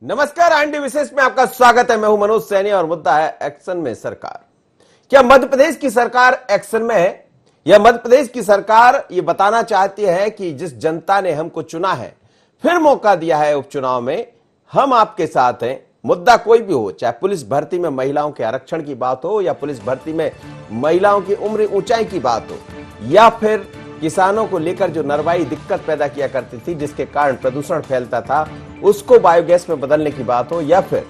नमस्कार, आंटी विशेष में आपका स्वागत है। मैं हूं मनोज सैनी और मुद्दा है एक्शन में सरकार। क्या मध्य प्रदेश की सरकार एक्शन में है? या मध्य प्रदेश की सरकार ये बताना चाहती है कि जिस जनता ने हमको चुना है, फिर मौका दिया है उपचुनाव में, हम आपके साथ हैं। मुद्दा कोई भी हो, चाहे पुलिस भर्ती में महिलाओं के आरक्षण की बात हो, या पुलिस भर्ती में महिलाओं की उम्र ऊंचाई की बात हो, या फिर किसानों को लेकर जो नरवाई दिक्कत पैदा किया करती थी, जिसके कारण प्रदूषण फैलता था, उसको बायोगैस में बदलने की बात हो, या फिर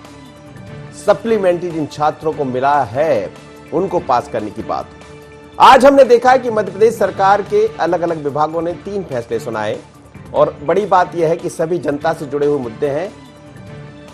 सप्लीमेंट्री जिन छात्रों को मिला है उनको पास करने की बात हो। आज हमने देखा है कि मध्य प्रदेश सरकार के अलग अलग विभागों ने 3 फैसले सुनाए और बड़ी बात यह है कि सभी जनता से जुड़े हुए मुद्दे हैं।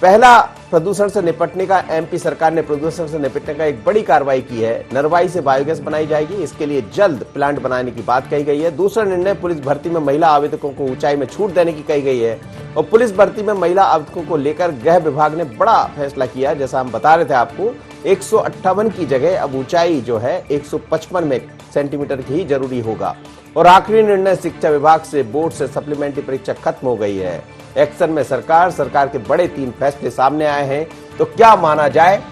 पहला, प्रदूषण से निपटने का, एमपी सरकार ने प्रदूषण से निपटने का एक बड़ी कार्रवाई की है। नरवाई से बायोगैस बनाई जाएगी, इसके लिए जल्द प्लांट बनाने की बात कही गई है। दूसरा निर्णय, पुलिस भर्ती में महिला आवेदकों को ऊंचाई में छूट देने की कही गई है। और पुलिस भर्ती में महिला आवेदकों को लेकर गृह विभाग ने बड़ा फैसला किया। जैसा हम बता रहे थे आपको, 158 की जगह अब ऊंचाई जो है 155 सेंटीमीटर की ही जरूरी होगा। और आखिरी निर्णय, शिक्षा विभाग से बोर्ड से सप्लीमेंट्री परीक्षा खत्म हो गई है। एक्शन में सरकार के बड़े 3 फैसले सामने आए हैं। तो क्या माना जाए?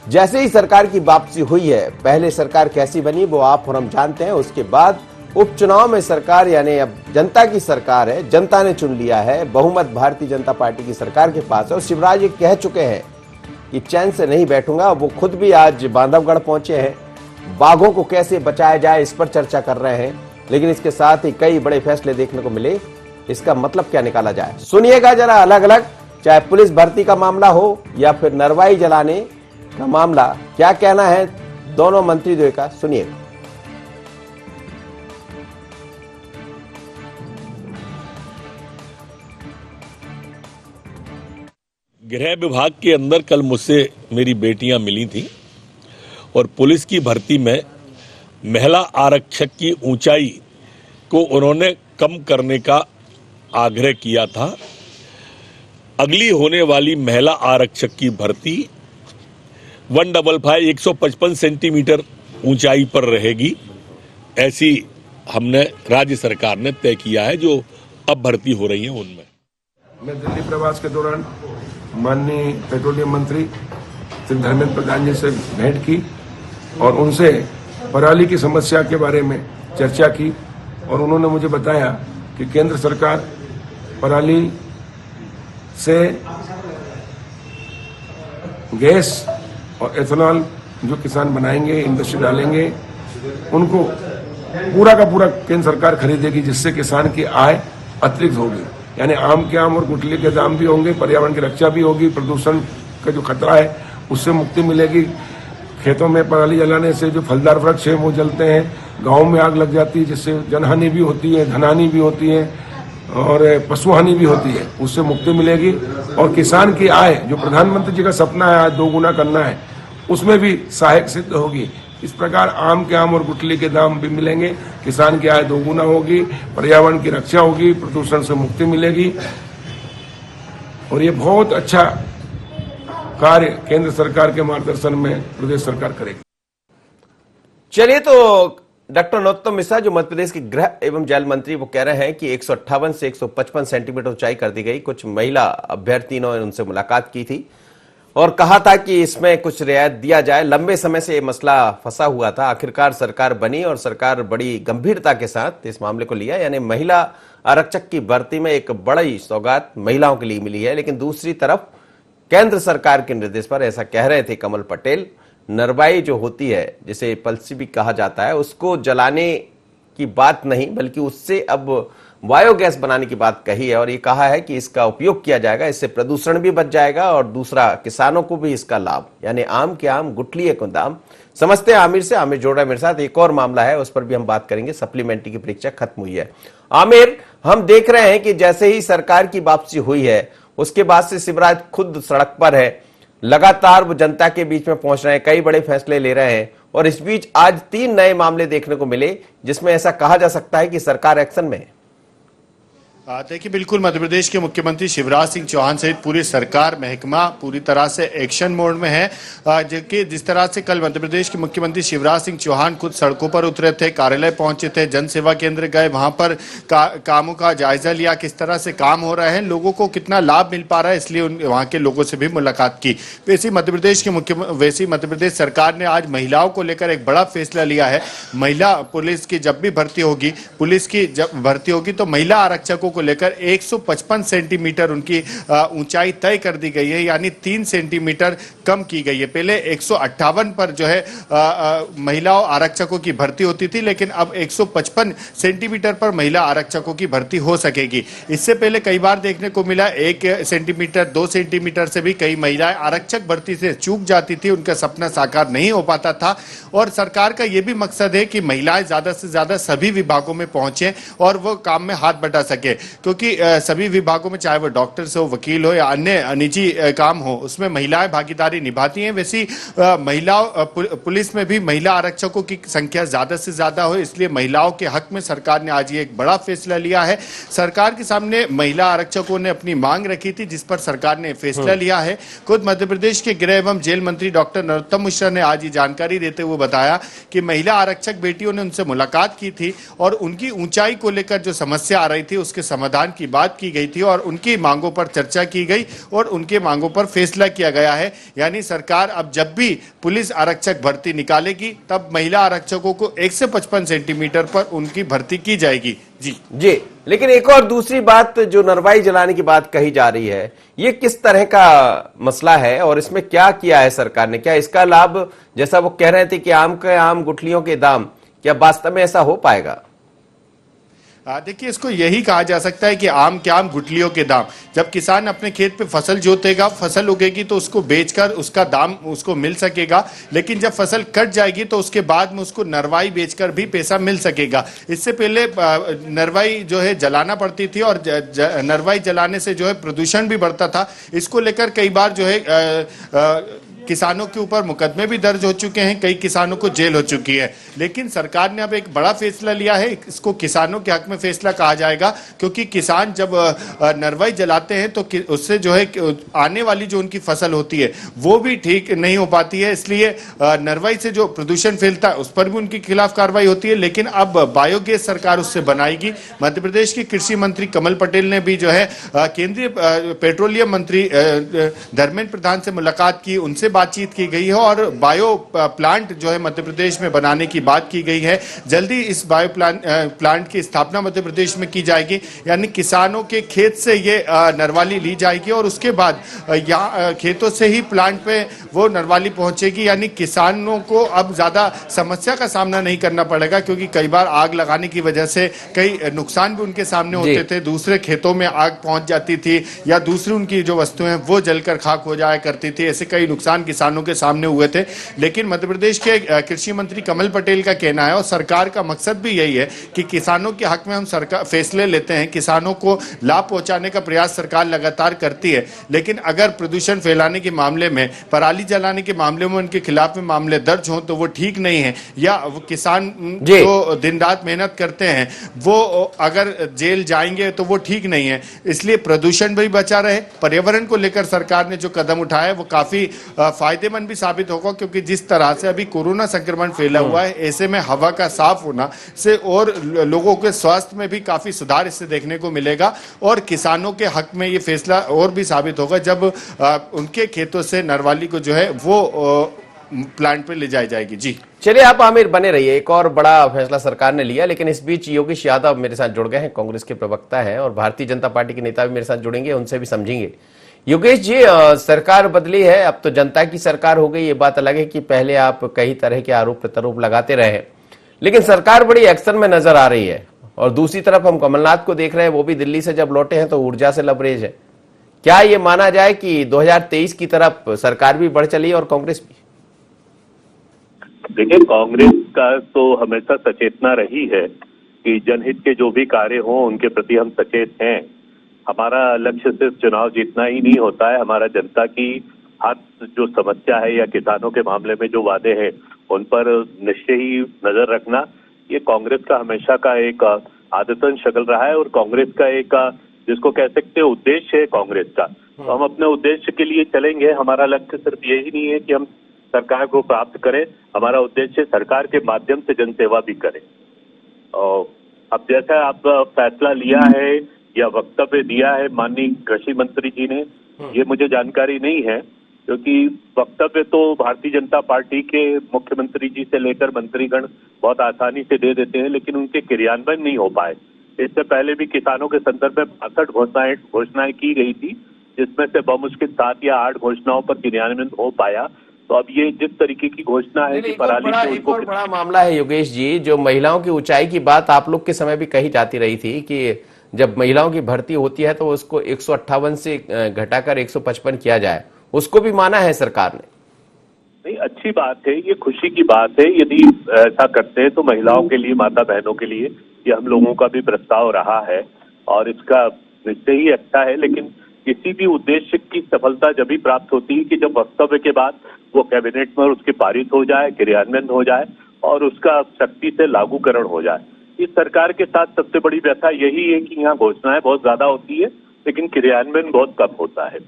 जैसे ही सरकार की वापसी हुई है, पहले सरकार कैसी बनी वो आप और हम जानते हैं। उसके बाद उपचुनाव में सरकार, यानी अब जनता की सरकार है, जनता ने चुन लिया है, बहुमत भारतीय जनता पार्टी की सरकार के पास है। और शिवराज ये कह चुके हैं कि चैन से नहीं बैठूंगा। वो खुद भी आज बांधवगढ़ पहुंचे हैं, बाघों को कैसे बचाया जाए इस पर चर्चा कर रहे हैं। लेकिन इसके साथ ही कई बड़े फैसले देखने को मिले। इसका मतलब क्या निकाला जाए, सुनिएगा जरा अलग अलग। चाहे पुलिस भर्ती का मामला हो या फिर नरवाई जलाने का मामला, क्या कहना है दोनों मंत्री द्वय का, सुनिएगा। गृह विभाग के अंदर कल मुझसे मेरी बेटियां मिली थी और पुलिस की भर्ती में महिला आरक्षक की ऊंचाई को उन्होंने कम करने का आग्रह किया था। अगली होने वाली महिला आरक्षक की भर्ती 155 सेंटीमीटर ऊंचाई पर रहेगी, ऐसी हमने राज्य सरकार ने तय किया है। जो अब भर्ती हो रही है उनमें। मैं दिल्ली प्रवास के दौरान माननीय पेट्रोलियम मंत्री श्री धर्मेंद्र प्रधान जी से भेंट की और उनसे पराली की समस्या के बारे में चर्चा की। और उन्होंने मुझे बताया कि केंद्र सरकार पराली से गैस और एथेनॉल जो किसान बनाएंगे, इंडस्ट्री डालेंगे, उनको पूरा का पूरा केंद्र सरकार खरीदेगी, जिससे किसान की आय अतिरिक्त होगी। यानी आम के आम और गुठली के दाम भी होंगे, पर्यावरण की रक्षा भी होगी, प्रदूषण का जो खतरा है उससे मुक्ति मिलेगी। खेतों में पराली जलाने से जो फलदार वृक्ष है वो जलते हैं, गाँव में आग लग जाती है, जिससे जनहानि भी होती है, धनहानि भी होती है और पशुहानि भी होती है, उससे मुक्ति मिलेगी। और किसान की आय, जो प्रधानमंत्री जी का सपना है आज 2 गुना करना है, उसमें भी सहायक सिद्ध होगी। इस प्रकार आम के आम और गुठली के दाम भी मिलेंगे, किसान की आय 2 गुना होगी, पर्यावरण की रक्षा होगी, प्रदूषण से मुक्ति मिलेगी। और ये बहुत अच्छा कार्य केंद्र सरकार के मार्गदर्शन में प्रदेश सरकार करेगी। चलिए, तो डॉक्टर नरोत्तम मिश्रा जो मध्य प्रदेश के गृह एवं जल मंत्री, वो कह रहे हैं कि 158 से 155 सेंटीमीटर ऊंचाई कर दी गई। कुछ महिला अभ्यर्थी ने उनसे मुलाकात की थी और कहा था कि इसमें कुछ रियायत दिया जाए। लंबे समय से ये मसला फंसा हुआ था, आखिरकार सरकार बनी और सरकार बड़ी गंभीरता के साथ इस मामले को लिया। यानी महिला आरक्षक की भर्ती में एक बड़ी सौगात महिलाओं के लिए मिली है। लेकिन दूसरी तरफ केंद्र सरकार के निर्देश पर, ऐसा कह रहे थे कमल पटेल, नरवाई जो होती है, जिसे पल्सी भी कहा जाता है, उसको जलाने की बात नहीं बल्कि उससे अब बायोगैस बनाने की बात कही है। और ये कहा है कि इसका उपयोग किया जाएगा, इससे प्रदूषण भी बच जाएगा और दूसरा किसानों को भी इसका लाभ। यानी आम के आम, गुठली के दाम। समझते हैं आमिर से, आमिर जोड़ रहा है मेरे साथ। एक और मामला है, उस पर भी हम बात करेंगे। सप्लीमेंट्री की परीक्षा खत्म हुई है। आमिर, हम देख रहे हैं कि जैसे ही सरकार की वापसी हुई है, उसके बाद से शिवराज खुद सड़क पर है, लगातार वो जनता के बीच में पहुंच रहे हैं, कई बड़े फैसले ले रहे हैं। और इस बीच आज 3 नए मामले देखने को मिले, जिसमें ऐसा कहा जा सकता है कि सरकार एक्शन में है। देखिए, बिल्कुल मध्य प्रदेश के मुख्यमंत्री शिवराज सिंह चौहान सहित पूरी सरकार महकमा पूरी तरह से एक्शन मोड में है। जबकि जिस तरह से कल मध्य प्रदेश के मुख्यमंत्री शिवराज सिंह चौहान खुद सड़कों पर उतरे थे, कार्यालय पहुंचे थे, जन सेवा केंद्र गए, वहां पर कामों का जायजा लिया, किस तरह से काम हो रहे हैं, लोगों को कितना लाभ मिल पा रहा है, इसलिए वहां के लोगों से भी मुलाकात की। वैसे मध्य प्रदेश सरकार ने आज महिलाओं को लेकर एक बड़ा फैसला लिया है। महिला पुलिस की जब भी भर्ती होगी, पुलिस की जब भर्ती होगी तो महिला आरक्षकों को लेकर 155 सेंटीमीटर उनकी ऊंचाई तय कर दी गई है, यानी 3 सेंटीमीटर कम की गई है। पहले 158 पर जो है महिलाओं आरक्षकों की भर्ती होती थी, लेकिन अब 155 सेंटीमीटर पर महिला आरक्षकों की भर्ती हो सकेगी। इससे पहले कई बार देखने को मिला 1 सेंटीमीटर 2 सेंटीमीटर से भी कई महिलाएं आरक्षक भर्ती से चूक जाती थी, उनका सपना साकार नहीं हो पाता था। और सरकार का यह भी मकसद है कि महिलाएं ज्यादा से ज्यादा सभी विभागों में पहुंचे और वो काम में हाथ बटा सके, क्योंकि सभी विभागों में चाहे वो डॉक्टर्स हो, वकील हो या अन्य निजी काम हो, उसमें महिलाएं भागीदारी निभाती हैं। वैसी महिलाओं पुलिस में भी महिला आरक्षकों की संख्या ज्यादा से ज्यादा हो, इसलिए महिलाओं के हक में सरकार ने आज ये एक बड़ा फैसला लिया है। सरकार के सामने महिला आरक्षकों ने अपनी मांग रखी थी, जिस पर सरकार ने फैसला लिया है। खुद मध्य प्रदेश के गृह एवं जेल मंत्री डॉक्टर नरोत्तम मिश्रा ने आज ये जानकारी देते हुए बताया कि महिला आरक्षक बेटियों ने उनसे मुलाकात की थी और उनकी ऊंचाई को लेकर जो समस्या आ रही थी उसके समाधान की बात की गई थी और उनकी मांगों पर चर्चा की गई और उनके मांगों पर फैसला किया गया है। यानी सरकार अब जब भी पुलिस आरक्षक भर्ती निकालेगी तब महिला आरक्षकों को 155 सेंटीमीटर पर उनकी भर्ती की जाएगी। जी, लेकिन एक और दूसरी बात जो नरवाई जलाने की बात कही जा रही है, ये किस तरह का मसला है और इसमें क्या किया है सरकार ने? क्या इसका लाभ, जैसा वो कह रहे थे कि आम के आम गुठलियों के दाम, क्या वास्तव में ऐसा हो पाएगा? देखिए, इसको यही कहा जा सकता है कि आम के आम गुठलियों के दाम। जब किसान अपने खेत पे फसल जोतेगा, फसल उगेगी तो उसको बेचकर उसका दाम उसको मिल सकेगा, लेकिन जब फसल कट जाएगी तो उसके बाद में उसको नरवाई बेचकर भी पैसा मिल सकेगा। इससे पहले नरवाई जो है जलाना पड़ती थी और नरवाई जलाने से जो है प्रदूषण भी बढ़ता था। इसको लेकर कई बार जो है किसानों के ऊपर मुकदमे भी दर्ज हो चुके हैं, कई किसानों को जेल हो चुकी है। लेकिन सरकार ने अब एक बड़ा फैसला लिया है, इसको किसानों के हक में फैसला कहा जाएगा, क्योंकि किसान जब नरवाई जलाते हैं तो उससे जो है आने वाली जो उनकी फसल होती है वो भी ठीक नहीं हो पाती है। इसलिए नरवाई से जो प्रदूषण फैलता है उस पर भी उनके खिलाफ कार्रवाई होती है। लेकिन अब बायोगैस सरकार उससे बनाएगी। मध्य प्रदेश के कृषि मंत्री कमल पटेल ने भी जो है केंद्रीय पेट्रोलियम मंत्री धर्मेंद्र प्रधान से मुलाकात की, उनसे बातचीत की गई है और बायो प्लांट जो है मध्य प्रदेश में बनाने की बात की गई है। जल्दी इस बायो प्लांट की स्थापना मध्य प्रदेश में की जाएगी, यानी किसानों के खेत से ये नरवाली ली जाएगी और उसके बाद यहाँ खेतों से ही प्लांट पे वो नरवाली पहुंचेगी। यानी किसानों को अब ज्यादा समस्या का सामना नहीं करना पड़ेगा, क्योंकि कई बार आग लगाने की वजह से कई नुकसान भी उनके सामने होते थे। दूसरे खेतों में आग पहुंच जाती थी या दूसरी उनकी जो वस्तुएं वो जलकर खाक हो जाया करती थी। ऐसे कई नुकसान किसानों के सामने हुए थे। लेकिन मध्य प्रदेश के कृषि मंत्री कमल पटेल का कहना है और सरकार का मकसद भी यही है कि किसानों के हक में हम सरकार फैसले लेते हैं, किसानों को लाभ पहुंचाने का प्रयास सरकार लगातार करती है। लेकिन अगर प्रदूषण फैलाने के मामले में, पराली जलाने के मामले में उनके खिलाफ में मामले दर्ज हों तो वो ठीक नहीं है, या वो किसान जो दिन रात मेहनत करते हैं वो अगर जेल जाएंगे तो वो ठीक नहीं है। इसलिए प्रदूषण भी बचा रहे, पर्यावरण को लेकर सरकार ने जो कदम उठाया है वो काफी फायदेमंद भी साबित होगा, क्योंकि जिस तरह से अभी कोरोना संक्रमण फैला हुआ है, ऐसे में हवा का साफ होना से और लोगों के स्वास्थ्य में भी काफी सुधार इससे देखने को मिलेगा और किसानों के हक में ये फैसला और भी साबित होगा जब उनके खेतों से नरवाली को जो है वो प्लांट पे ले जाई जाएगी। जी चलिए, आप आमिर बने रहिए। एक और बड़ा फैसला सरकार ने लिया, लेकिन इस बीच योगेश यादव मेरे साथ जुड़ गए हैं, कांग्रेस के प्रवक्ता हैं और भारतीय जनता पार्टी के नेता भी मेरे साथ जुड़ेंगे, उनसे भी समझेंगे। योगेश जी, सरकार बदली है, अब तो जनता की सरकार हो गई। ये बात अलग है कि पहले आप कई तरह के आरोप प्रत्यारोप लगाते रहे, लेकिन सरकार बड़ी एक्शन में नजर आ रही है। और दूसरी तरफ हम कमलनाथ को देख रहे हैं, वो भी दिल्ली से जब लौटे हैं तो ऊर्जा से लबरेज है। क्या ये माना जाए कि 2023 की तरफ सरकार भी बढ़ चली और कांग्रेस भी? देखिए, कांग्रेस का तो हमेशा सचेतना रही है कि जनहित के जो भी कार्य हों उनके प्रति हम सचेत हैं। हमारा लक्ष्य सिर्फ चुनाव जीतना ही नहीं होता है, हमारा जनता की हर जो समस्या है या किसानों के मामले में जो वादे हैं उन पर निश्चय ही नजर रखना, ये कांग्रेस का हमेशा का एक आदतन शक्ल रहा है और कांग्रेस का एक जिसको कह सकते हैं उद्देश्य है कांग्रेस का, तो हम अपने उद्देश्य के लिए चलेंगे। हमारा लक्ष्य सिर्फ यही नहीं है कि हम सरकार को प्राप्त करें, हमारा उद्देश्य सरकार के माध्यम से जनसेवा भी करें। और अब जैसा आप फैसला लिया है या वक्तव्य दिया है माननीय कृषि मंत्री जी ने, ये मुझे जानकारी नहीं है, क्योंकि वक्तव्य तो भारतीय जनता पार्टी के मुख्यमंत्री जी से लेकर मंत्रीगण बहुत आसानी से दे देते हैं, लेकिन उनके क्रियान्वयन नहीं हो पाए। इससे पहले भी किसानों के संदर्भ में 62 घोषणाएं की गई थी, जिसमें से बहुमुश्किल 7 या 8 घोषणाओं पर क्रियान्वयन हो पाया। तो अब ये जिस तरीके की घोषणा है कि पराली से एक और बड़ा मामला है योगेश जी, जो महिलाओं की ऊंचाई की बात आप लोग के समय भी कही जाती रही थी कि जब महिलाओं की भर्ती होती है तो उसको 158 से घटाकर 155 किया जाए, उसको भी माना है सरकार ने। नहीं, अच्छी बात है, ये खुशी की बात है। यदि ऐसा करते हैं तो महिलाओं के लिए, माता बहनों के लिए ये हम लोगों का भी प्रस्ताव रहा है और इसका निश्चय ही अच्छा है। लेकिन किसी भी उद्देश्य की सफलता जब भी प्राप्त होती है कि जब वक्तव्य के बाद वो कैबिनेट में उसके पारित हो जाए, क्रियान्वयन हो जाए और उसका सख्ती से लागूकरण हो जाए। इस सरकार के साथ सबसे बड़ी व्यथा यही है कि यहाँ घोषणाएं बहुत ज्यादा होती है लेकिन क्रियान्वयन बहुत कम होता है।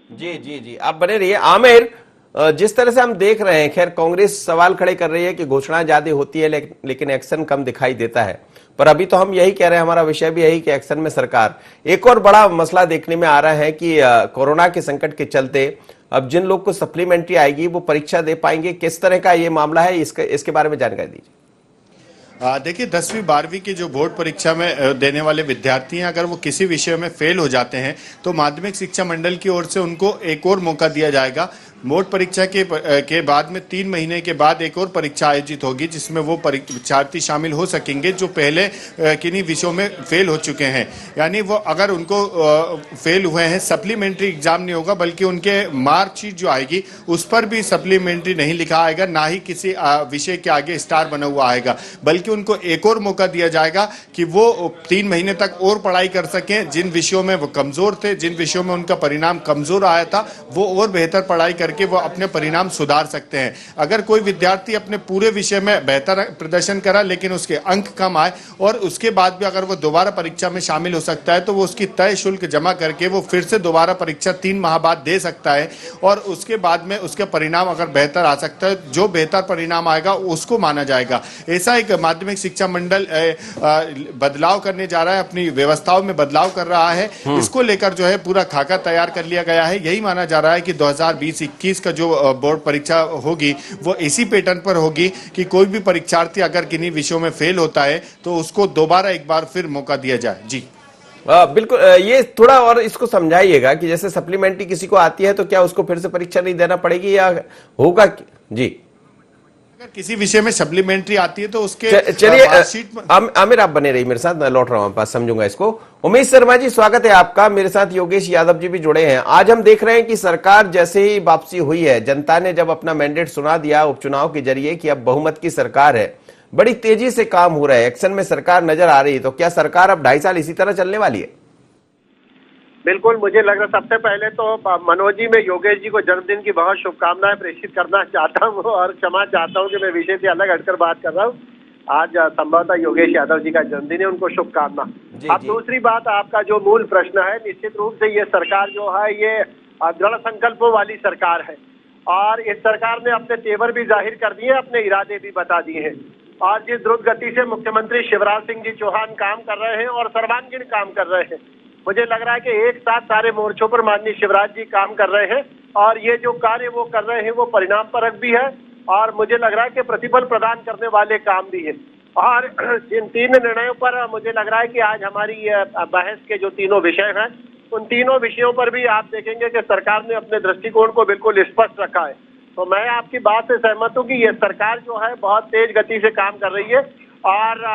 जी जी जी, आप बने रहिए। आमिर, जिस तरह से हम देख रहे हैं, खैर कांग्रेस सवाल खड़े कर रही है कि घोषणा ज्यादा होती है लेकिन एक्शन कम दिखाई देता है, पर अभी तो हम यही कह रहे हैं, हमारा विषय भी यही कि एक्शन में सरकार। एक और बड़ा मसला देखने में आ रहा है कि कोरोना के संकट के चलते अब जिन लोग को सप्लीमेंट्री आएगी वो परीक्षा दे पाएंगे, किस तरह का ये मामला है, इसके बारे में जानकारी दीजिए। देखिए 10वीं 12वीं की जो बोर्ड परीक्षा में देने वाले विद्यार्थी हैं, अगर वो किसी विषय में फेल हो जाते हैं तो माध्यमिक शिक्षा मंडल की ओर से उनको एक और मौका दिया जाएगा। बोर्ड परीक्षा के बाद में 3 महीने के बाद एक और परीक्षा आयोजित होगी जिसमें वो परीक्षार्थी शामिल हो सकेंगे जो पहले किन्हीं विषयों में फेल हो चुके हैं। यानी वो अगर उनको फेल हुए हैं, सप्लीमेंट्री एग्जाम नहीं होगा बल्कि उनके मार्कशीट जो आएगी उस पर भी सप्लीमेंट्री नहीं लिखा आएगा, ना ही किसी विषय के आगे स्टार बना हुआ आएगा, बल्कि उनको एक और मौका दिया जाएगा कि वो 3 महीने तक और पढ़ाई कर सकें। जिन विषयों में वो कमजोर थे, जिन विषयों में उनका परिणाम कमजोर आया था, वो और बेहतर पढ़ाई करके वो अपने परिणाम सुधार सकते हैं। अगर कोई विद्यार्थी अपने पूरे विषय में बेहतर प्रदर्शन करा लेकिन उसके अंक कम आए और उसके बाद भी अगर वो दोबारा परीक्षा में शामिल हो सकता है तो वो उसकी तय शुल्क जमा करके वो फिर से दोबारा परीक्षा 3 माह बाद दे सकता है और उसके बाद में उसके परिणाम अगर बेहतर आ सकता है, जो बेहतर परिणाम आएगा उसको माना जाएगा। ऐसा एक माध्यमिक शिक्षा मंडल बदलाव करने जा रहा है, अपनी व्यवस्थाओं में बदलाव कर रहा है। इसको लेकर जो है पूरा खाका तैयार कर लिया गया है। यही माना जा रहा है कि 2020-21 का जो बोर्ड परीक्षा होगी वो इसी पैटर्न पर होगी कि कोई भी परीक्षार्थी अगर किन्हीं विषयों में फेल होता है तो उसको दोबारा एक बार फिर मौका दिया जाए। जी बिल्कुल, ये थोड़ा और इसको समझाइएगा कि जैसे सप्लीमेंट्री किसी को आती है तो क्या उसको फिर से परीक्षा नहीं देना पड़ेगी या होगा? जी, अगर किसी विषय में सप्लीमेंट्री आती है तो उसके चलिए आमिर आप बने रहिए मेरे साथ, मैं लौट रहा हूं पास, समझूंगा इसको। उमेश शर्मा जी स्वागत है आपका, मेरे साथ योगेश यादव जी भी जुड़े हैं। आज हम देख रहे हैं कि सरकार जैसे ही वापसी हुई है, जनता ने जब अपना मैंडेट सुना दिया उपचुनाव के जरिए कि अब बहुमत की सरकार है, बड़ी तेजी से काम हो रहा है, एक्शन में सरकार नजर आ रही है, तो क्या सरकार अब 2.5 साल इसी तरह चलने वाली है? बिल्कुल, मुझे लग रहा है सबसे पहले तो मनोज जी, मैं योगेश जी को जन्मदिन की बहुत शुभकामनाएं प्रेषित करना चाहता हूं और क्षमा चाहता हूं कि मैं विषय से अलग हटकर बात कर रहा हूं। आज संभवतः योगेश यादव जी का जन्मदिन है, उनको शुभकामना। अब दूसरी बात, आपका जो मूल प्रश्न है, निश्चित रूप से ये सरकार जो है ये दृढ़ संकल्पों वाली सरकार है और इस सरकार ने अपने तेवर भी जाहिर कर दिए, अपने इरादे भी बता दिए हैं। और जिस द्रुत गति से मुख्यमंत्री शिवराज सिंह जी चौहान काम कर रहे हैं और सर्वांगीण काम कर रहे हैं, मुझे लग रहा है कि एक साथ सारे मोर्चों पर माननीय शिवराज जी काम कर रहे हैं और ये जो कार्य वो कर रहे हैं वो परिणाम परक भी है और मुझे लग रहा है कि प्रतिफल प्रदान करने वाले काम भी है। और इन 3 निर्णयों पर मुझे लग रहा है कि आज हमारी बहस के जो 3 विषय हैं, उन 3 विषयों पर भी आप देखेंगे कि सरकार ने अपने दृष्टिकोण को बिल्कुल स्पष्ट रखा है। तो मैं आपकी बात से सहमत हूँ कि ये सरकार जो है बहुत तेज गति से काम कर रही है और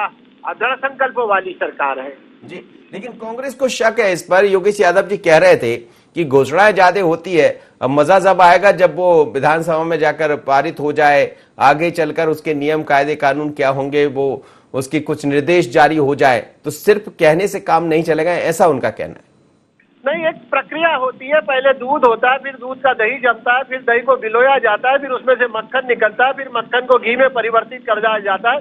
दृढ़ संकल्पों वाली सरकार है। जी, लेकिन कांग्रेस को शक है इस पर। योगेश यादव जी कह रहे थे कि घोषणाएं ज्यादा होती है, अब मजा जब आएगा जब वो विधानसभा में जाकर पारित हो जाए, आगे चलकर उसके नियम कायदे कानून क्या होंगे वो उसकी कुछ निर्देश जारी हो जाए, तो सिर्फ कहने से काम नहीं चलेगा, ऐसा उनका कहना है। नहीं, एक प्रक्रिया होती है, पहले दूध होता है, फिर दूध का दही जमता है, फिर दही को भिगोया जाता है, फिर उसमें से मक्खन निकलता है, फिर मक्खन को घी में परिवर्तित कर दिया जाता है।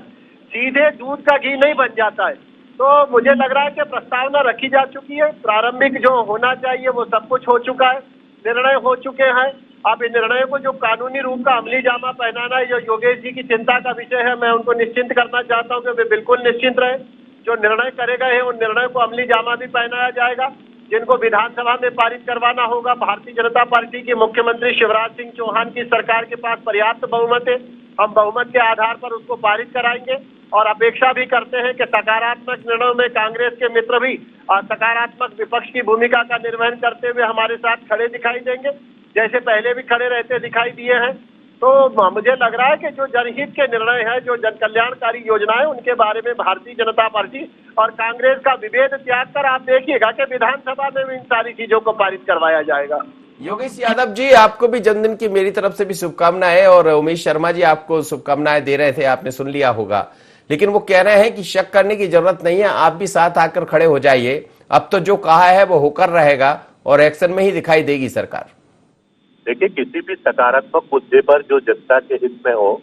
सीधे दूध का घी नहीं बन जाता है, तो मुझे लग रहा है कि प्रस्तावना रखी जा चुकी है, प्रारंभिक जो होना चाहिए वो सब कुछ हो चुका है, निर्णय हो चुके हैं। अब इन निर्णयों को जो कानूनी रूप का अमली जामा पहनाना है, जो योगेश जी की चिंता का विषय है, मैं उनको निश्चिंत करना चाहता हूं कि वे बिल्कुल निश्चिंत रहे। जो निर्णय करे गए हैं उन निर्णयों को अमली जामा भी पहनाया जाएगा। जिनको विधानसभा में पारित करवाना होगा, भारतीय जनता पार्टी की मुख्यमंत्री शिवराज सिंह चौहान की सरकार के पास पर्याप्त बहुमत है, हम बहुमत के आधार पर उसको पारित कराएंगे और अपेक्षा भी करते हैं कि सकारात्मक निर्णयों में कांग्रेस के मित्र भी सकारात्मक विपक्ष की भूमिका का निर्वहन करते हुए हमारे साथ खड़े दिखाई देंगे, जैसे पहले भी खड़े रहते दिखाई दिए हैं। तो मुझे लग रहा है कि जो जनहित के निर्णय हैं, जो जन कल्याणकारी योजनाएं, उनके बारे में भारतीय जनता पार्टी और कांग्रेस का विभेद त्याग कर आप देखिएगा कि विधानसभा में भी इन सारी चीजों को पारित करवाया जाएगा। योगेश यादव जी, आपको भी जन्मदिन की मेरी तरफ से भी शुभकामनाएं, और उमेश शर्मा जी आपको शुभकामनाएं दे रहे थे, आपने सुन लिया होगा। लेकिन वो कह रहे हैं कि शक करने की जरूरत नहीं है, आप भी साथ आकर खड़े हो जाइए। अब तो जो कहा है वो होकर रहेगा और एक्शन में ही दिखाई देगी सरकार। देखिए, किसी भी सकारात्मक मुद्दे पर जो जनता के हित में हो,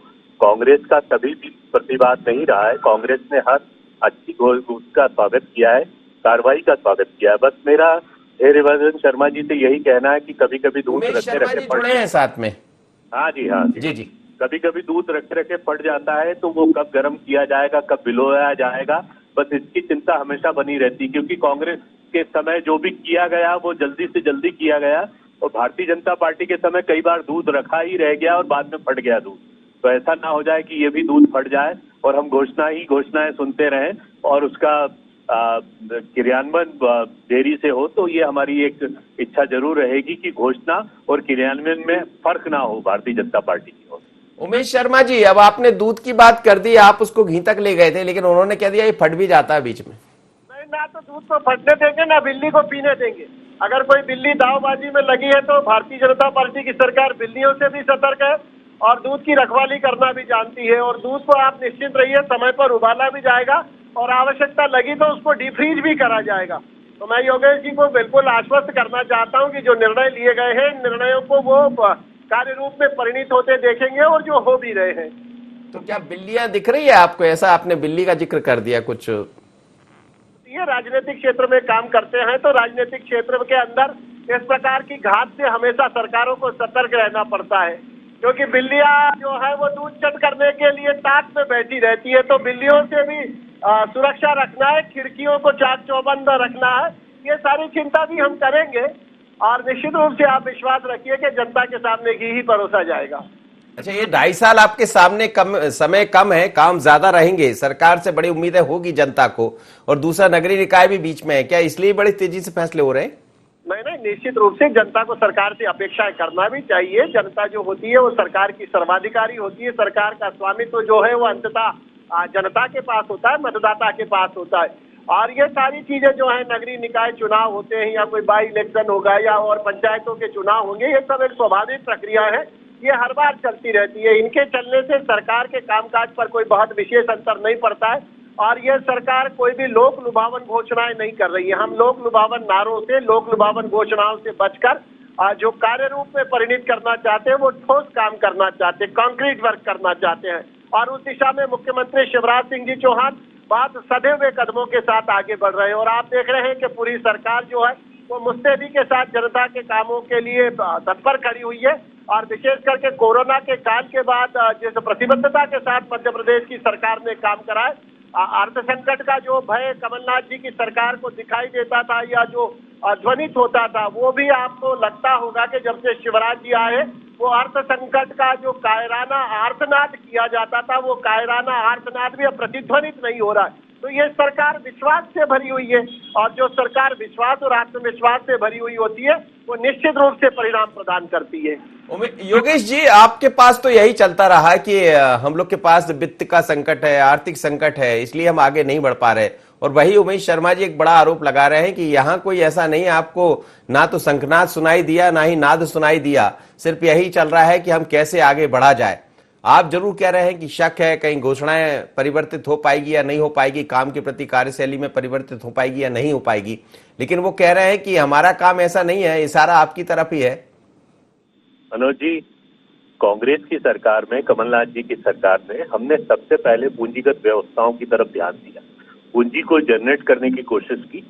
कांग्रेस का कभी भी प्रतिवाद नहीं रहा है। कांग्रेस ने हर अच्छी उसका स्वागत किया है, कार्रवाई का स्वागत किया है। बस मेरा हरिवर्धन शर्मा जी से यही कहना है कि कभी कभी दूध रखे रखे फट हैं साथ में। हाँ जी जी। कभी कभी दूध रखे रखे फट जाता है, तो वो कब गर्म किया जाएगा, कब बिलोया जाएगा, बस इसकी चिंता हमेशा बनी रहती। क्योंकि कांग्रेस के समय जो भी किया गया वो जल्दी से जल्दी किया गया, और भारतीय जनता पार्टी के समय कई बार दूध रखा ही रह गया और बाद में फट गया दूध। तो ऐसा ना हो जाए कि ये भी दूध फट जाए और हम घोषणाएं सुनते रहें और उसका क्रियान्वयन देरी से हो। तो ये हमारी एक इच्छा जरूर रहेगी कि घोषणा और क्रियान्वयन में फर्क ना हो भारतीय जनता पार्टी की ओर। उमेश शर्मा जी, अब आपने दूध की बात कर दी, आप उसको घी तक ले गए थे, लेकिन उन्होंने कह दिया ये फट भी जाता है बीच में। नहीं, ना तो दूध को फटने देंगे ना बिल्ली को पीने देंगे। अगर कोई बिल्ली दावबाजी में लगी है तो भारतीय जनता पार्टी की सरकार बिल्लियों से भी सतर्क है और दूध की रखवाली करना भी जानती है। और दूध को आप निश्चित रहिए, समय पर उबाला भी जाएगा और आवश्यकता लगी तो उसको डीफ्रीज भी करा जाएगा। तो मैं योगेश जी को बिल्कुल आश्वस्त करना चाहता हूं कि जो निर्णय लिए गए हैं, निर्णयों को वो कार्य रूप में परिणित होते देखेंगे और जो हो भी रहे हैं। तो क्या बिल्लियां दिख रही है आपको? ऐसा आपने बिल्ली का जिक्र कर दिया कुछ। ये राजनीतिक क्षेत्र में काम करते हैं तो राजनीतिक क्षेत्र के अंदर इस प्रकार की घात से हमेशा सरकारों को सतर्क रहना पड़ता है, क्योंकि बिल्लियां जो है वो दूध चट करने के लिए ताक में बैठी रहती है। तो बिल्लियों से भी सुरक्षा रखना है, खिड़कियों को चाक चौबंद रखना है, ये सारी चिंता भी हम करेंगे। और निश्चित रूप से आप विश्वास रखिए कि जनता के सामने घी ही परोसा जाएगा। अच्छा, ये 2.5 साल आपके सामने समय कम है, काम ज्यादा रहेंगे, सरकार से बड़ी उम्मीदें होगी जनता को, और दूसरा नगरीय निकाय भी बीच में है, क्या इसलिए बड़ी तेजी से फैसले हो रहे हैं? नहीं, निश्चित रूप से जनता को सरकार से अपेक्षाएं करना भी चाहिए। जनता जो होती है वो सरकार की सर्वाधिकारी होती है। सरकार का स्वामित्व जो है वो अंततः जनता के पास होता है, मतदाता के पास होता है। और ये सारी चीजें जो है, नगरीय निकाय चुनाव होते हैं या कोई बाई इलेक्शन होगा या और पंचायतों के चुनाव होंगे, ये सब एक स्वाभाविक प्रक्रिया है, ये हर बार चलती रहती है। इनके चलने से सरकार के कामकाज पर कोई बहुत विशेष अंतर नहीं पड़ता है। और ये सरकार कोई भी लोक लुभावन घोषणाएं नहीं कर रही है। हम लोक लुभावन नारों से, लोक लुभावन घोषणाओं से बचकर जो कार्य रूप में परिणित करना चाहते हैं, वो ठोस काम करना चाहते हैं, कॉन्क्रीट वर्क करना चाहते हैं। और उस दिशा में मुख्यमंत्री शिवराज सिंह जी चौहान बहुत सधे हुए कदमों के साथ आगे बढ़ रहे हैं। और आप देख रहे हैं कि पूरी सरकार जो है वो मुस्तैदी के साथ जनता के कामों के लिए तत्पर खड़ी हुई है। और विशेष करके कोरोना के काल के बाद जिस प्रतिबद्धता के साथ मध्य प्रदेश की सरकार ने काम करा है, अर्थ संकट का जो भय कमलनाथ जी की सरकार को दिखाई देता था या जो ध्वनित होता था, वो भी आपको लगता होगा कि जब से शिवराज जी आए, वो अर्थ संकट का जो कायराना आर्तनाद किया जाता था, वो कायराना आर्तनाद भी अब प्रतिध्वनित नहीं हो रहा है। तो ये सरकार विश्वास से भरी हुई है, और जो सरकार विश्वास और आत्मविश्वास से भरी हुई होती है वो निश्चित रूप से परिणाम प्रदान करती है। योगेश जी, आपके पास तो यही चलता रहा कि हम लोग के पास वित्त का संकट है, आर्थिक संकट है, इसलिए हम आगे नहीं बढ़ पा रहे। और वही उमेश शर्मा जी एक बड़ा आरोप लगा रहे हैं कि यहाँ कोई ऐसा नहीं है, आपको ना तो शंखनाद सुनाई दिया ना ही नाद सुनाई दिया, सिर्फ यही चल रहा है कि हम कैसे आगे बढ़ा जाए। आप जरूर कह रहे हैं कि शक है, कहीं घोषणाएं परिवर्तित हो पाएगी या नहीं हो पाएगी, काम के प्रति कार्यशैली में परिवर्तित हो पाएगी या नहीं हो पाएगी, लेकिन वो कह रहे हैं कि हमारा काम ऐसा नहीं है, इशारा आपकी तरफ ही है। मनोज जी, कांग्रेस की सरकार में, कमलनाथ जी की सरकार में हमने सबसे पहले पूंजीगत व्यवस्थाओं की तरफ ध्यान दिया। पूंजी को जनरेट करने की कोशिश की।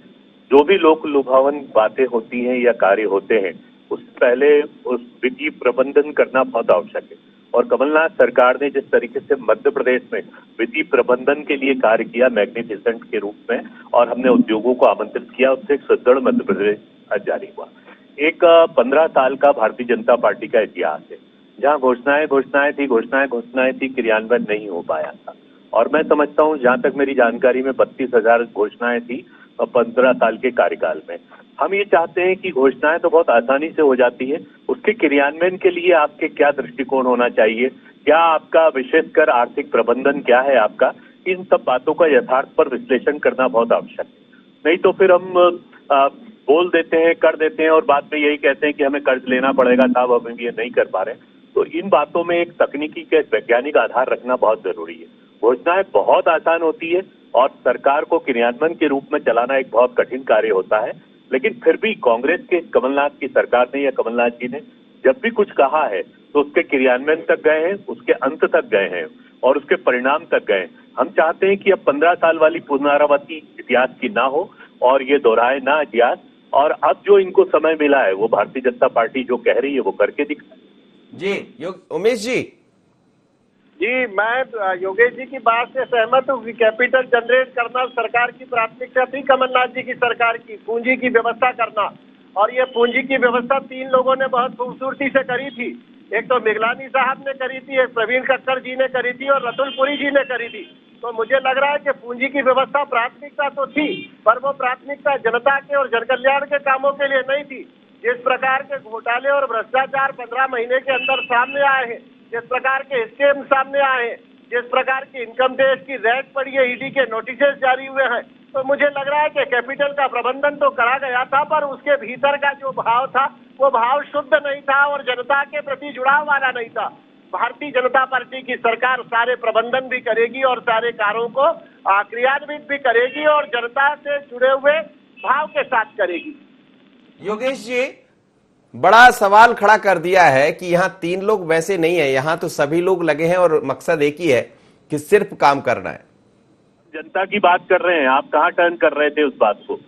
जो भी लोक लुभावन बातें होती हैं या कार्य होते हैं, उससे पहले उस वित्तीय प्रबंधन करना बहुत आवश्यक है। और कमलनाथ सरकार ने जिस तरीके से मध्य प्रदेश में वित्तीय प्रबंधन के लिए कार्य किया मैग्निफिसेंट के रूप में, और हमने उद्योगों को आमंत्रित किया, उससे एक सुदृढ़ मध्य प्रदेश आज जारी हुआ। एक 15 साल का भारतीय जनता पार्टी का इतिहास है, जहां घोषणाएं थी, क्रियान्वयन नहीं हो पाया था। और मैं समझता हूं, जहां तक मेरी जानकारी में 32,000 घोषणाएं थी 15 साल के कार्यकाल में। हम ये चाहते हैं कि घोषणाएं तो बहुत आसानी से हो जाती है, उसके क्रियान्वयन के लिए आपके क्या दृष्टिकोण होना चाहिए, क्या आपका विशेषकर आर्थिक प्रबंधन क्या है आपका, इन सब बातों का यथार्थ पर विश्लेषण करना बहुत आवश्यक है। नहीं तो फिर हम बोल देते हैं, कर देते हैं और बाद में यही कहते हैं कि हमें कर्ज लेना पड़ेगा, साहब हम ये नहीं कर पा रहे। तो इन बातों में एक तकनीकी के वैज्ञानिक आधार रखना बहुत जरूरी है। घोषणाएं बहुत आसान होती है और सरकार को क्रियान्वयन के रूप में चलाना एक बहुत कठिन कार्य होता है। लेकिन फिर भी कांग्रेस के कमलनाथ की सरकार ने या कमलनाथ जी ने जब भी कुछ कहा है तो उसके क्रियान्वयन तक गए हैं, उसके अंत तक गए हैं और उसके परिणाम तक गए। हम चाहते हैं कि अब 15 साल वाली पुनरावृत्ति इतिहास की ना हो और ये दोहराए ना इतिहास। और अब जो इनको समय मिला है वो भारतीय जनता पार्टी जो कह रही है वो करके दिखाए। जी उमेश जी। जी, मैं योगेश जी की बात से सहमत हूँ कि कैपिटल जनरेट करना सरकार की प्राथमिकता थी, कमलनाथ जी की सरकार की, पूंजी की व्यवस्था करना। और ये पूंजी की व्यवस्था 3 लोगों ने बहुत खूबसूरती से करी थी। एक तो मिगलानी साहब ने करी थी, एक प्रवीण कक्कड़ जी ने करी थी और रतुल पुरी जी ने करी थी। तो मुझे लग रहा है कि पूंजी की व्यवस्था प्राथमिकता तो थी, पर वो प्राथमिकता जनता के और जनकल्याण के कामों के लिए नहीं थी। जिस प्रकार के घोटाले और भ्रष्टाचार 15 महीने के अंदर सामने आए हैं, जिस प्रकार के स्कैम सामने आए हैं, जिस प्रकार की इनकम टैक्स की रेड पड़ी है, ईडी के नोटिसेस जारी हुए हैं, तो मुझे लग रहा है कि कैपिटल का प्रबंधन तो करा गया था, पर उसके भीतर का जो भाव था वो भाव शुद्ध नहीं था और जनता के प्रति जुड़ाव वाला नहीं था। भारतीय जनता पार्टी की सरकार सारे प्रबंधन भी करेगी और सारे कार्यों को क्रियान्वित भी करेगी और जनता से जुड़े हुए भाव के साथ करेगी। योगेश जी, बड़ा सवाल खड़ा कर दिया है कि यहाँ 3 लोग वैसे नहीं है, यहाँ तो सभी लोग लगे हैं और मकसद एक ही है कि सिर्फ काम करना है। जनता की बात कर रहे हैं, आप कहाँ टर्न कर रहे थे उस बात को?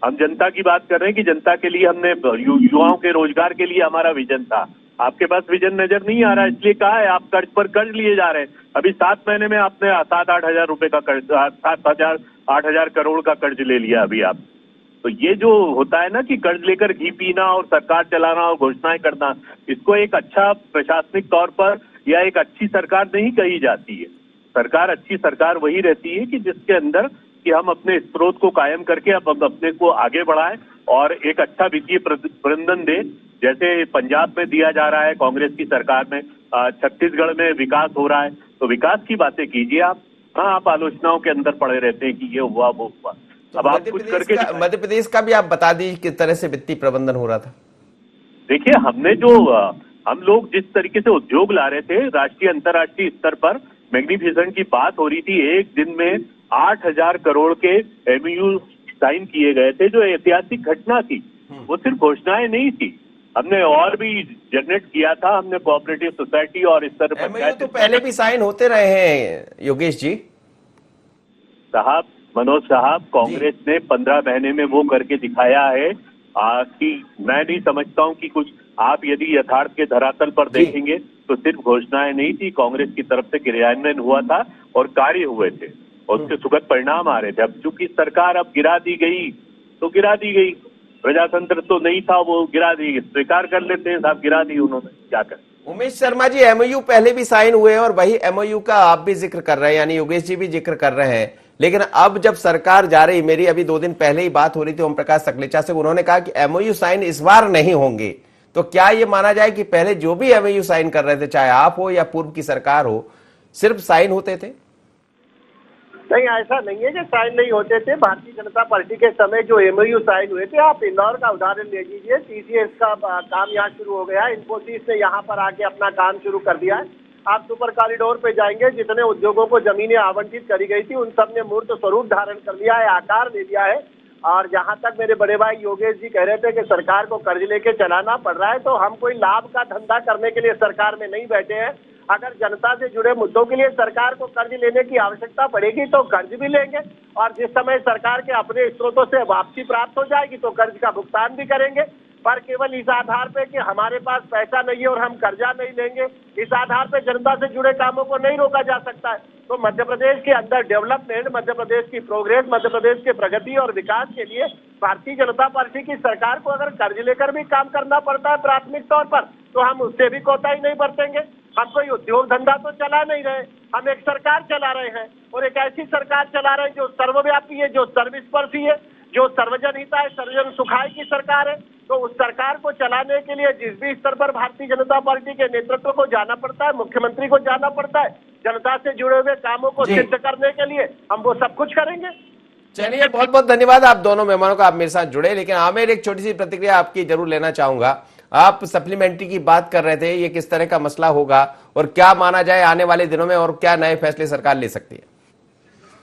हम जनता की बात कर रहे हैं कि जनता के लिए हमने युवाओं के रोजगार के लिए हमारा विजन था। आपके पास विजन नजर नहीं आ रहा, इसलिए कहा है आप कर्ज पर कर्ज लिए जा रहे हैं। अभी 7 महीने में आपने 7-8 हजार रुपए का कर्ज, 7-8 हजार करोड़ का कर्ज ले लिया अभी आप। तो ये जो होता है ना कि कर्ज लेकर घी पीना और सरकार चलाना और घोषणाएं करना, इसको एक अच्छा प्रशासनिक तौर पर या एक अच्छी सरकार नहीं कही जाती है। सरकार, अच्छी सरकार वही रहती है कि जिसके अंदर कि हम अपने स्रोत को कायम करके अब अपने को आगे बढ़ाएं और एक अच्छा वित्तीय प्रबंधन दें, जैसे पंजाब में दिया जा रहा है कांग्रेस की सरकार में, छत्तीसगढ़ में विकास हो रहा है। तो विकास की बातें कीजिए आप। हाँ, आप आलोचनाओं के अंदर पड़े रहते हैं कि ये हुआ वो हुआ। अब आप कुछ करके मध्य प्रदेश का भी आप बता दीजिए किस तरह से वित्तीय प्रबंधन हो रहा था। देखिए, हमने जो हम लोग जिस तरीके से उद्योग ला रहे थे राष्ट्रीय अंतर्राष्ट्रीय स्तर पर, मैग्निफिसेंट की बात हो रही थी, एक दिन में 8,000 करोड़ के MOU साइन किए गए थे, जो ऐतिहासिक घटना थी। वो सिर्फ घोषणाएं नहीं थी, हमने और भी जनरेट किया था। हमने कोऑपरेटिव सोसाइटी और इस तरह MOU तो पहले भी साइन होते रहे हैं योगेश जी। साहब, मनोज साहब, कांग्रेस ने 15 महीने में वो करके दिखाया है कि मैं नहीं समझता हूं कि कुछ आप यदि यथार्थ के धरातल पर देखेंगे तो सिर्फ घोषणाएं नहीं थी, कांग्रेस की तरफ से क्रियान्वयन हुआ था और कार्य हुए थे और उसके सुखद परिणाम आ रहे थे। अब चूंकि सरकार अब गिरा दी गई तो गिरा दी गई, प्रजातंत्र तो नहीं था, वो गिरा दी, स्वीकार कर लेते हैं साहब, गिरा दी उन्होंने, क्या कर। उमेश शर्मा जी, MOU पहले भी साइन हुए हैं और वही MOU का आप भी जिक्र कर रहे हैं, यानी योगेश जी भी जिक्र कर रहे हैं। लेकिन अब जब सरकार जा रही, मेरी अभी 2 दिन पहले ही बात हो रही थी ओम प्रकाश सकलेचा से, उन्होंने कहा कि MOU साइन इस बार नहीं होंगे। तो क्या ये माना जाए कि पहले जो भी MOU साइन कर रहे थे, चाहे आप हो या पूर्व की सरकार हो, सिर्फ साइन होते थे? नहीं, ऐसा नहीं है कि साइन नहीं होते थे। भारतीय जनता पार्टी के समय जो MOU साइन हुए थे, आप इंदौर का उदाहरण ले लीजिए, TCS का काम यहाँ शुरू हो गया, इन्फोसिस ने यहाँ पर आके अपना काम शुरू कर दिया है। आप सुपर कॉरिडोर पे जाएंगे, जितने उद्योगों को जमीनें आवंटित करी गई थी उन सब ने मूर्त स्वरूप धारण कर लिया है, आकार ले लिया है। और जहाँ तक मेरे बड़े भाई योगेश जी कह रहे थे कि सरकार को कर्ज लेके चलाना पड़ रहा है, तो हम कोई लाभ का धंधा करने के लिए सरकार में नहीं बैठे हैं। अगर जनता से जुड़े मुद्दों के लिए सरकार को कर्ज लेने की आवश्यकता पड़ेगी तो कर्ज भी लेंगे, और जिस समय सरकार के अपने स्रोतों से वापसी प्राप्त हो जाएगी तो कर्ज का भुगतान भी करेंगे। पर केवल इस आधार पे कि हमारे पास पैसा नहीं है और हम कर्जा नहीं लेंगे, इस आधार पे जनता से जुड़े कामों को नहीं रोका जा सकता है। तो मध्य प्रदेश के अंदर डेवलपमेंट, मध्य प्रदेश की प्रोग्रेस, मध्य प्रदेश के प्रगति और विकास के लिए भारतीय जनता पार्टी की सरकार को अगर कर्ज लेकर भी काम करना पड़ता है प्राथमिक तौर पर, तो हम उससे भी कोताही नहीं बरतेंगे। हम कोई उद्योग धंधा तो चला नहीं रहे, हम एक सरकार चला रहे हैं, और एक ऐसी सरकार चला रहे हैं जो सर्वव्यापी है, जो सर्वस्पर्शी है, जो सर्वजन हिताय सर्वजन सुखाय की सरकार है। तो उस सरकार को चलाने के लिए जिस भी स्तर पर भारतीय जनता पार्टी के नेतृत्व को जाना पड़ता है, मुख्यमंत्री को जाना पड़ता है, जनता से जुड़े हुए कामों को सिद्ध करने के लिए हम वो सब कुछ करेंगे। चलिए, बहुत बहुत धन्यवाद आप दोनों मेहमानों का, आप मेरे साथ जुड़े। लेकिन आमिर, एक छोटी सी प्रतिक्रिया आपकी जरूर लेना चाहूंगा। आप सप्लीमेंट्री की बात कर रहे थे, ये किस तरह का मसला होगा और क्या माना जाए आने वाले दिनों में, और क्या नए फैसले सरकार ले सकती है?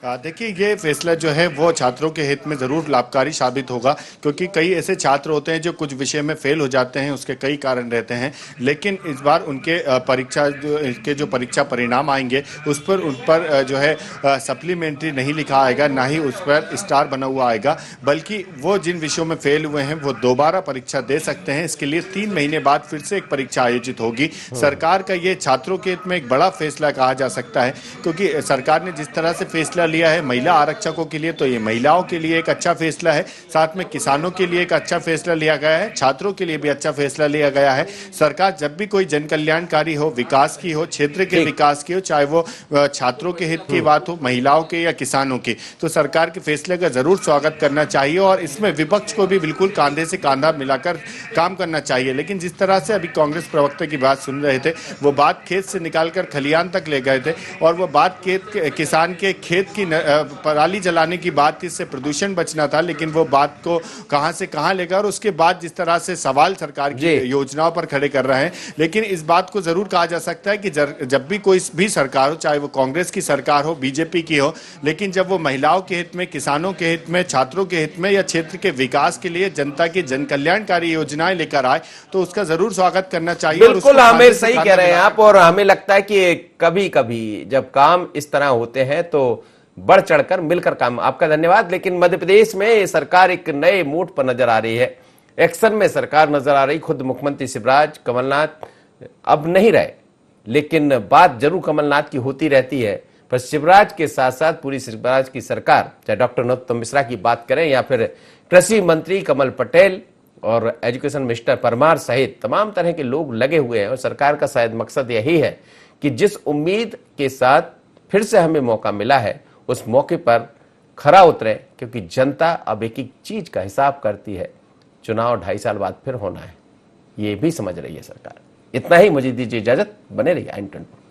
देखिए, ये फैसला जो है वो छात्रों के हित में जरूर लाभकारी साबित होगा, क्योंकि कई ऐसे छात्र होते हैं जो कुछ विषय में फेल हो जाते हैं, उसके कई कारण रहते हैं। लेकिन इस बार उनके परीक्षा परिणाम आएंगे उस पर जो है सप्लीमेंट्री नहीं लिखा आएगा, ना ही उस पर स्टार बना हुआ आएगा, बल्कि वो जिन विषयों में फेल हुए हैं वो दोबारा परीक्षा दे सकते हैं। इसके लिए 3 महीने बाद फिर से एक परीक्षा आयोजित होगी। सरकार का ये छात्रों के हित में एक बड़ा फैसला कहा जा सकता है, क्योंकि सरकार ने जिस तरह से फैसला लिया है महिला आरक्षकों के लिए, तो ये महिलाओं के लिए एक अच्छा फैसला है। साथ में किसानों के लिए एक अच्छा फैसला लिया गया है, छात्रों के लिए भी अच्छा फैसला लिया गया है। सरकार जब भी कोई जन कल्याणकारी हो, विकास की हो, क्षेत्र के विकास की हो, चाहे वो छात्रों के हित की बात हो, महिलाओं के या किसानों की, तो सरकार के फैसले का जरूर स्वागत करना चाहिए और इसमें विपक्ष को भी बिल्कुल कंधे से कंधा मिलाकर काम करना चाहिए। लेकिन जिस तरह से अभी कांग्रेस प्रवक्ता की बात सुन रहे थे, वो बात खेत से निकालकर खलियान तक ले गए थे, और वो बात किसान के खेत की पराली जलाने की बात थी, इससे प्रदूषण बचना था, लेकिन वो बात को कहां से कहां ले गए। और उसके बाद जिस तरह से सवाल सरकार की योजनाओं पर खड़े कर रहे हैं, लेकिन इस बात को जरूर कहा जा सकता है कि जब भी कोई भी सरकार हो, चाहे वो कांग्रेस की सरकार हो, बीजेपी की हो, लेकिन जब वो महिलाओं के हित में, किसानों के हित में, छात्रों के हित में या क्षेत्र के विकास के लिए जनता की जन कल्याणकारी योजनाएं लेकर आए, तो उसका जरूर स्वागत करना चाहिए। बिल्कुल, हमें सही कह रहे हैं आप, और हमें लगता है कि कभी कभी जब काम इस तरह होते हैं तो बढ़ चढ़कर मिलकर काम। आपका धन्यवाद। लेकिन मध्य प्रदेश में ये सरकार एक नए मूड पर नजर आ रही है, एक्शन में सरकार नजर आ रही। खुद मुख्यमंत्री शिवराज कमलनाथ अब नहीं रहे, लेकिन बात जरूर कमलनाथ की होती रहती है। पर शिवराज के साथ साथ पूरी शिवराज की सरकार, चाहे डॉक्टर नरोत्तम मिश्रा की बात करें या फिर कृषि मंत्री कमल पटेल और एजुकेशन मिनिस्टर परमार सहित तमाम तरह के लोग लगे हुए हैं। और सरकार का शायद मकसद यही है कि जिस उम्मीद के साथ फिर से हमें मौका मिला है, उस मौके पर खरा उतरे, क्योंकि जनता अब एक एक चीज का हिसाब करती है। चुनाव 2.5 साल बाद फिर होना है, ये भी समझ रही है सरकार। इतना ही, मुझे दीजिए इजाजत, बने रहिए IN24।